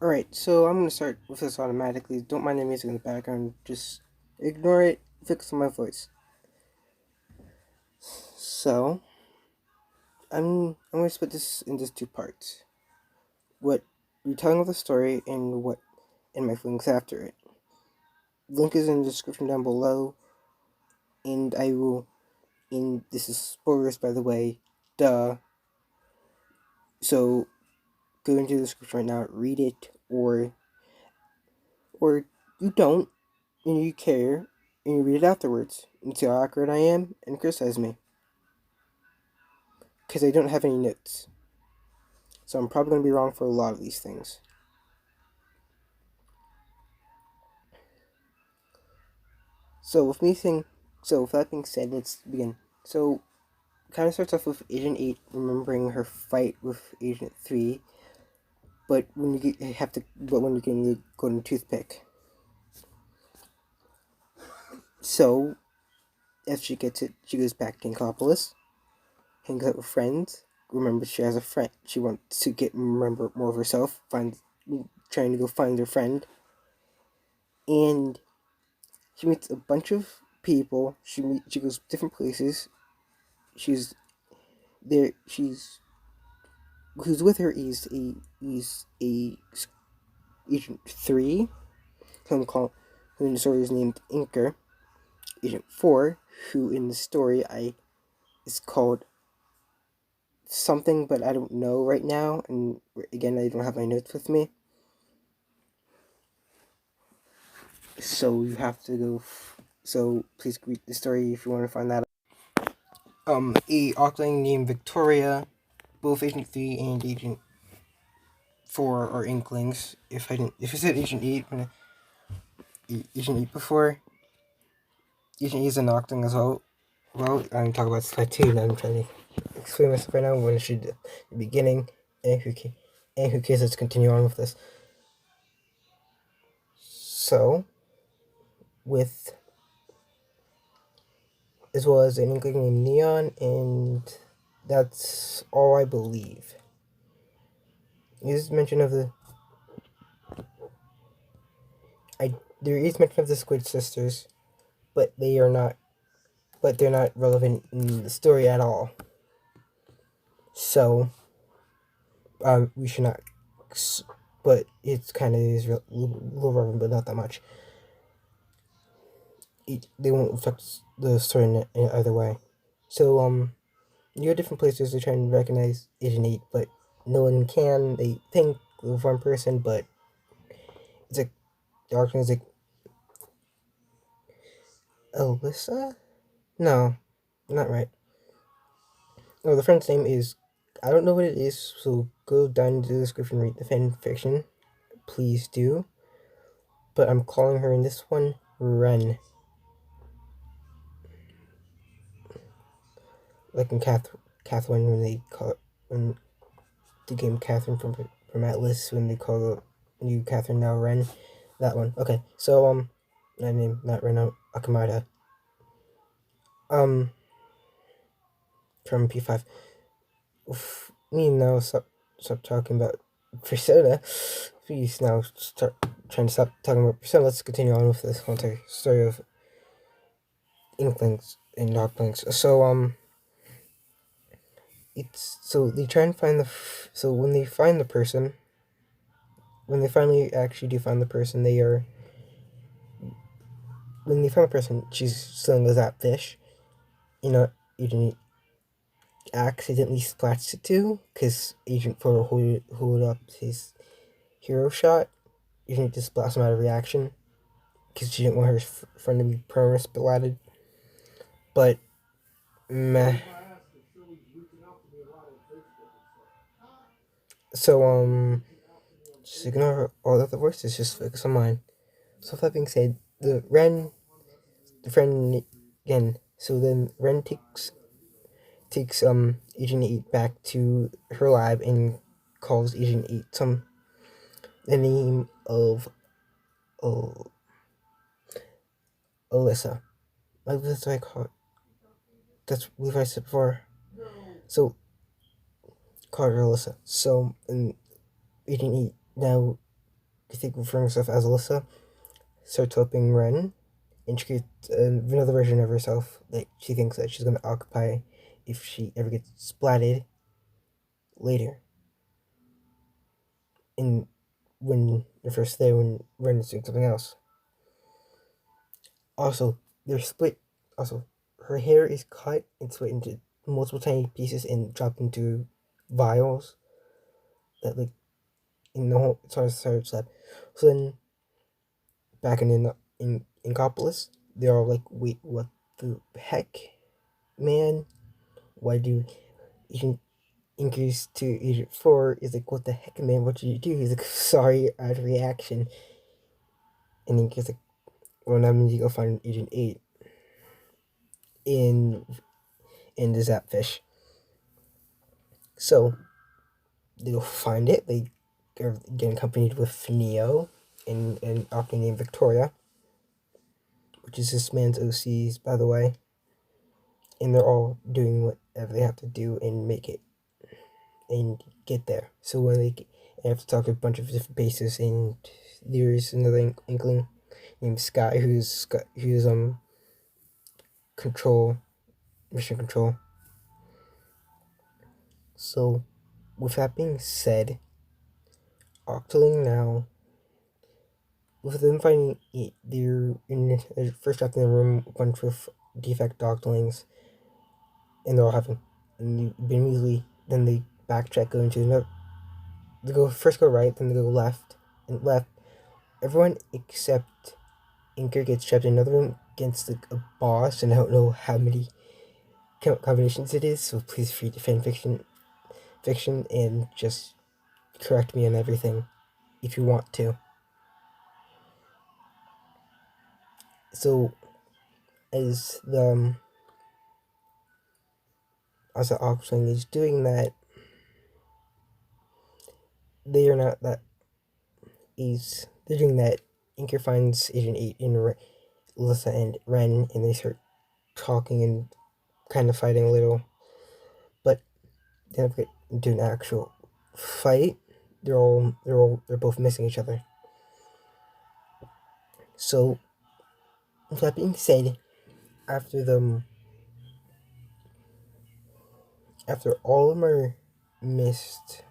Alright, so I'm gonna start with this automatically. Don't mind the music in the background, just ignore it, focus on my voice. So, I'm gonna split this into two parts. What retelling of the story and my feelings after it. Link is in the description down below, and I will and this is spoilers by the way, duh. So go into the description right now, read it, or you don't, and you care, and you read it afterwards, and see how accurate I am, and criticize me. Because I don't have any notes. So I'm probably going to be wrong for a lot of these things. So with that being said, let's begin. So kind of starts off with Agent 8 remembering her fight with Agent 3, but when you get the golden toothpick. So as she gets it, she goes back to Inkopolis, hangs out with friends. Remembers she has a friend. She wants to remember more of herself. Trying to go find her friend, and she meets a bunch of people. She goes different places. She's there. Who's with her is a Agent 3, who in the story is named Inker. Agent 4, who in the story I is called something, but I don't know right now. And again, I don't have my notes with me, so you have to go. So please read the story if you want to find that. A Auckland named Victoria. Both Agent 3 and Agent 4 are Inklings. If I said Agent 8 Agent 8 before, Agent 8 is an Auckland as well. Well, I'm talking about Sky 2, and I'm trying to explain myself right now when I should the beginning. And who cares, let's continue on with this. So, with as well as an Inkling named Neon, and that's all I believe. Is mention of the there is mention of the Squid Sisters, but they're not relevant in the story at all. So, we should not. But it's kind of is a little relevant, but not that much. They won't affect the story in either way. So, you have different places to try and recognize Agent 8, but no one can. They think of one person, but it's like the Archon is like Alyssa? No, not right. No, the friend's name is. I don't know what it is, so go down to the description, read the fan fiction. Please do. But I'm calling her in this one Ren. Like in Catherine when they call it, when the game Catherine from Atlas when they call the new Catherine now Ren. That one. Okay, so my name not Ren Akamada. Um, from P5. Oof, me now stop talking about Persona. Please now start trying to stop talking about Persona. Let's continue on with this whole entire story of Inklings and Doglings. So it's so they try and find so when they find the person, when they finally actually do find the person, when they find the person, she's selling the that fish. You know, Agent accidentally splashed it too, because Agent 4 hold up his hero shot. Agent just blasts him out of reaction, because she didn't want her friend to be perma splatted. But, meh. So, just ignore all the other voices, just focus on mine. So, with that being said, the friend again. So then Ren takes Agent 8 back to her lab and calls Agent 8 the name of oh, Alyssa. Like that's what I call it. That's what I said before. So call her Alyssa. So and Agent 8 now I think referring herself as Alyssa, starts helping Ren, and she creates another version of herself that she thinks that she's going to occupy if she ever gets splatted later. In when they're first there, when Ren is doing something else. Also, they're split. Also, her hair is cut and split into multiple tiny pieces and dropped into vials that like in the whole storage lab. So then, back in Inkopolis, they're all like, "Wait, what the heck, man? Why do Agent increase to Agent 4?" Is like, "What the heck, man? What did you do?" He's like, "Sorry, out of reaction." And then he's like, "Well, that means you go find Agent 8 in the Zapfish." So they go find it. They get accompanied with Neo and an Octane named Victoria, which is this man's OCs, by the way. And they're all doing whatever they have to do and make it and get there. So when they have to talk to a bunch of different bases, and there's another inkling named Sky who's control, mission control. So with that being said, Octoling now, with them finding it, they're first up in the room, a bunch of defect Octolings, and they're all having immediately. Then they backtrack, go into another. They go right, then they go left, and left. Everyone except Inker gets trapped in another room against a boss, and I don't know how many combinations it is. So please free to fiction, and just correct me on everything if you want to. So as the Octoling is doing that, they are not that. They're doing that. Inker finds Agent 8 in Alyssa and Ren, and they start talking and kind of fighting a little. But they never get into an actual fight. They're both missing each other. So with that being said, after all of them are missed,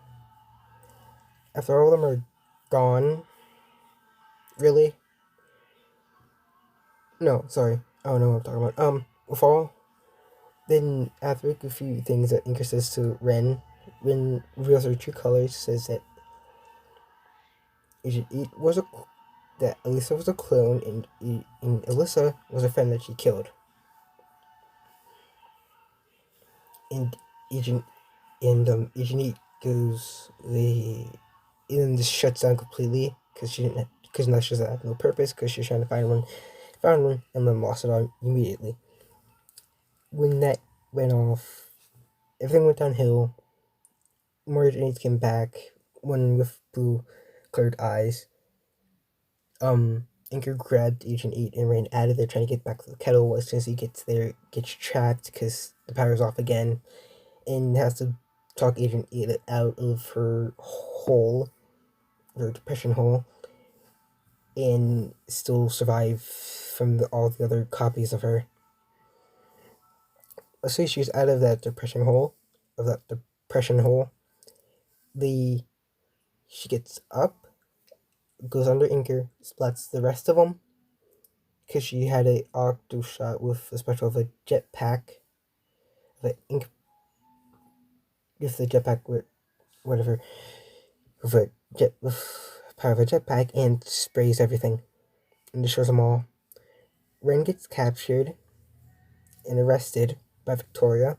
after all of them are gone, really? No, sorry. I don't know what I'm talking about. With all, then after a few things that Inker says to Ren reveals her true colors, says that it was that Alyssa was a clone, and Alyssa was a friend that she killed. And Agent Agent 8 goes, and just shuts down completely because now she doesn't have no purpose because she's trying to found one, and then lost it all immediately. When that went off, everything went downhill. More Agent 8 came back, one with blue colored eyes. Inker grabbed Agent 8 and ran out of there trying to get back to the kettle. As soon as he gets there, gets trapped because the power's off again, and has to talk Agent 8 out of her hole, her depression hole, and still survive from all the other copies of her. Let's say she's out of that depression hole, she gets up, goes under Inker, splats the rest of them, because she had a octo shot with a special of a jetpack, with the jetpack with whatever, with power of a jetpack, and sprays everything, and destroys them all. Ren gets captured and arrested by Victoria,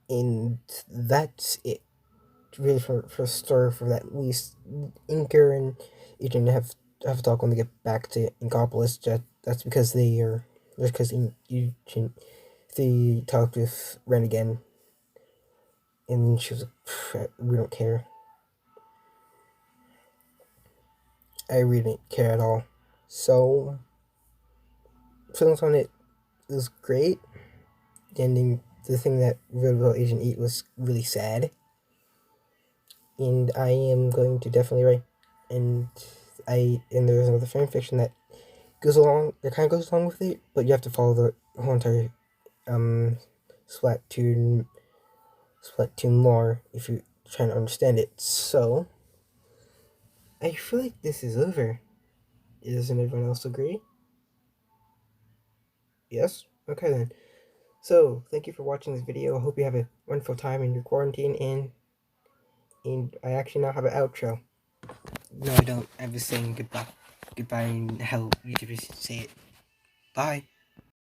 and that's it. Really, for a story for that, at least Inker and Agent have to talk when they get back to Inkopolis. That's because they talked with Ren again, and she was like, "We don't care." I really didn't care at all. So, feelings on it was great. The ending, the thing that revealed about Agent 8 was really sad. And I am going to definitely and there's another fan fiction that kind of goes along with it, but you have to follow the whole entire um Splatoon lore if you're trying to understand it. So I feel like this is over. Doesn't everyone else agree? Yes? Okay then. So, thank you for watching this video. I hope you have a wonderful time in your quarantine, and I actually now have an outro. No, I don't. I was saying goodbye. Goodbye and how YouTubers say it. Bye.